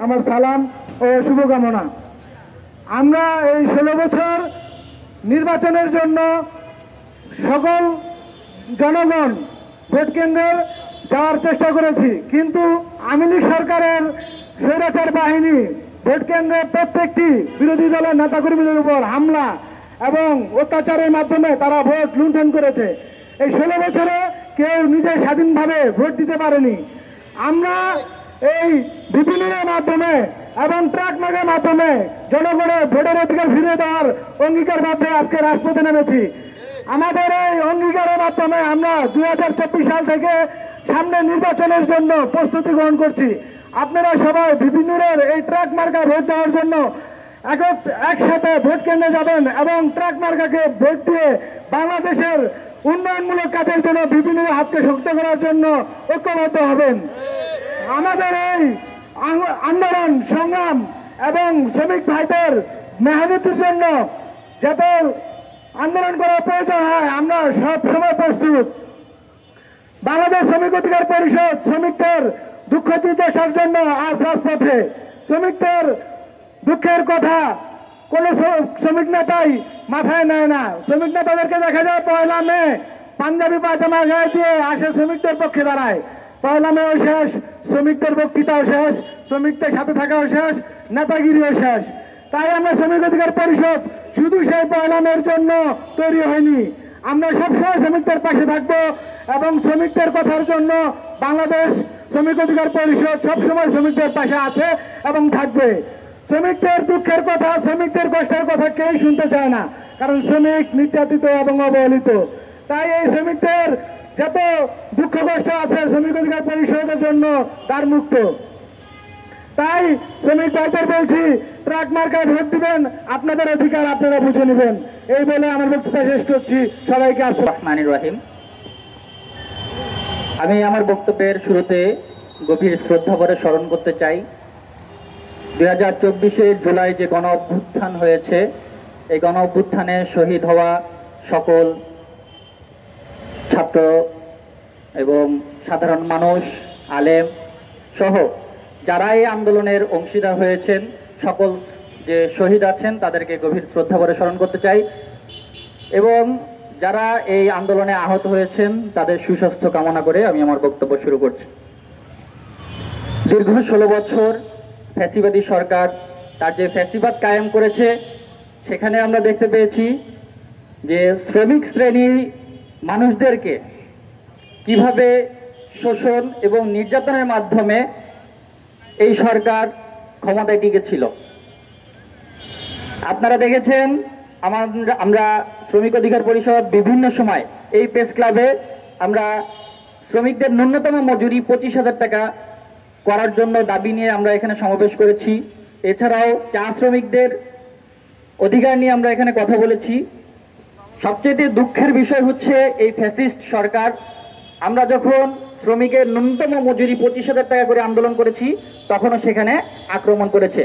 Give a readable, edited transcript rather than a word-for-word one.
আমার সালাম ও শুভকামনা। আমরা এই 16 বছর নির্বাচনের জন্য সকল জনগণ ভোট কেন্দ্রে যাওয়ার চেষ্টা করেছি, কিন্তু আওয়ামী লীগ সরকারের স্বৈরাচার বাহিনী ভোট কেন্দ্রে প্রত্যেকটি বিরোধী দলের নেতাকর্মীদের উপর হামলা এবং অত্যাচারের মাধ্যমে তারা ভোট লুণ্ঠন করেছে। এই 16 বছরে কেউ নিজে স্বাধীনভাবে ভোট দিতে পারেনি। আমরা এই বিপিনের মাধ্যমে এবং ট্রাক মার্কের মাধ্যমে জনগণের ভোটের অধিকার ফিরিয়ে দেওয়ার অঙ্গীকার মধ্যে আজকে রাজপথে নেমেছি। আমাদের এই অঙ্গীকারের মাধ্যমে আমরা 2024 সাল থেকে সামনে নির্বাচনের জন্য প্রস্তুতি গ্রহণ করছি। আপনারা সবাই বিপিনের এই ট্রাক মার্কা ভোট দেওয়ার জন্য একসাথে ভোট কেন্দ্রে যাবেন এবং ট্রাক মার্কাকে ভোট দিয়ে বাংলাদেশের উন্নয়নমূলক কাজের জন্য বিপিনের হাতকে শক্ত করার জন্য ঐক্যবদ্ধ হবেন। আমাদের এই আন্দোলন সংগ্রাম এবং শ্রমিক ভাইদের মেহনতির জন্য যাতে আন্দোলন করার প্রয়োজন হয়, আমরা সব সময় প্রস্তুত। বাংলাদেশ শ্রমিক অধিকার পরিষদ শ্রমিকদের দুঃখ দুর্দশার জন্য আজ রাজপথে। শ্রমিকদের দুঃখের কথা কোন শ্রমিক নেতাই মাথায় নেয় না। শ্রমিক নেতাদেরকে দেখা যায় পয়লা মে পাঞ্জাবি পায়জামা গায়ে দিয়ে আসে শ্রমিকদের পক্ষে দাঁড়ায়। পয়লা মেও শেষ, শ্রমিকদের বক্তৃতাও শেষ, শ্রমিকদের সাথে থাকাও শেষ, নেতাগিরিও শেষ। তাই আমরা শ্রমিক অধিকার পরিষদ শুধু সেই পয়লা মের জন্য তৈরি হয়নি। আমরা সবসময় শ্রমিকদের পাশে থাকবো এবং শ্রমিকদের কথার জন্য বাংলাদেশ শ্রমিক অধিকার পরিষদ সবসময় শ্রমিকদের পাশে আছে এবং থাকবে। শ্রমিকদের দুঃখের কথা, শ্রমিকদের কষ্টের কথা কেউ শুনতে চায় না, কারণ শ্রমিক নির্যাতিত এবং অবহেলিত। তাই এই শ্রমিকদের যত দুঃখ কষ্ট আছে শ্রমিক অধিকার পরিষদের জন্য তার মুক্ত। তাই শ্রমিক ভাইদের বলছি, ট্রাক মার্কায় ভোট দিবেন, আপনাদের অধিকার আপনারা বুঝে নেবেন। এই বলে আমার বক্তব্য শেষ করছি। সবাইকে আসসালামু রহমানির রহিম। আমি আমার বক্তব্যের শুরুতে গভীর শ্রদ্ধা ভরে স্মরণ করতে চাই 2024 জুলাই যে গণ অভ্যুত্থান হয়েছে, এই গণ অভ্যুত্থানে শহীদ হওয়া সকল ছাত্র এবং সাধারণ মানুষ, আলেম সহ যারা এই আন্দোলনের অংশীদার হয়েছেন, সকল যে শহীদ আছেন তাদেরকে গভীর শ্রদ্ধা ভরে স্মরণ করতে চাই এবং যারা এই আন্দোলনে আহত হয়েছেন তাদের সুস্বাস্থ্য কামনা করে আমি আমার বক্তব্য শুরু করছি। দীর্ঘ 16 বছর ফ্যাসিবাদী সরকার তার যে ফ্যাসিবাদ কায়েম করেছে, সেখানে আমরা দেখতে পেয়েছি যে শ্রমিক শ্রেণীর মানুষদেরকে কিভাবে শোষণ এবং নির্যাতনের মাধ্যমে এই সরকার ক্ষমতায় টিকেছিল। আপনারা দেখেছেন আমরা শ্রমিক অধিকার পরিষদ বিভিন্ন সময় এই প্রেস ক্লাবে আমরা শ্রমিকদের ন্যূনতম মজুরি 25,000 টাকা করার জন্য দাবি নিয়ে আমরা এখানে সমাবেশ করেছি। এছাড়াও চা শ্রমিকদের অধিকার নিয়ে আমরা এখানে কথা বলেছি। সবচেয়ে দুঃখের বিষয় হচ্ছে এই ফ্যাসিস্ট সরকার, আমরা যখন শ্রমিকের ন্যূনতম মজুরি 25,000 টাকা করে আন্দোলন করেছি তখনও সেখানে আক্রমণ করেছে।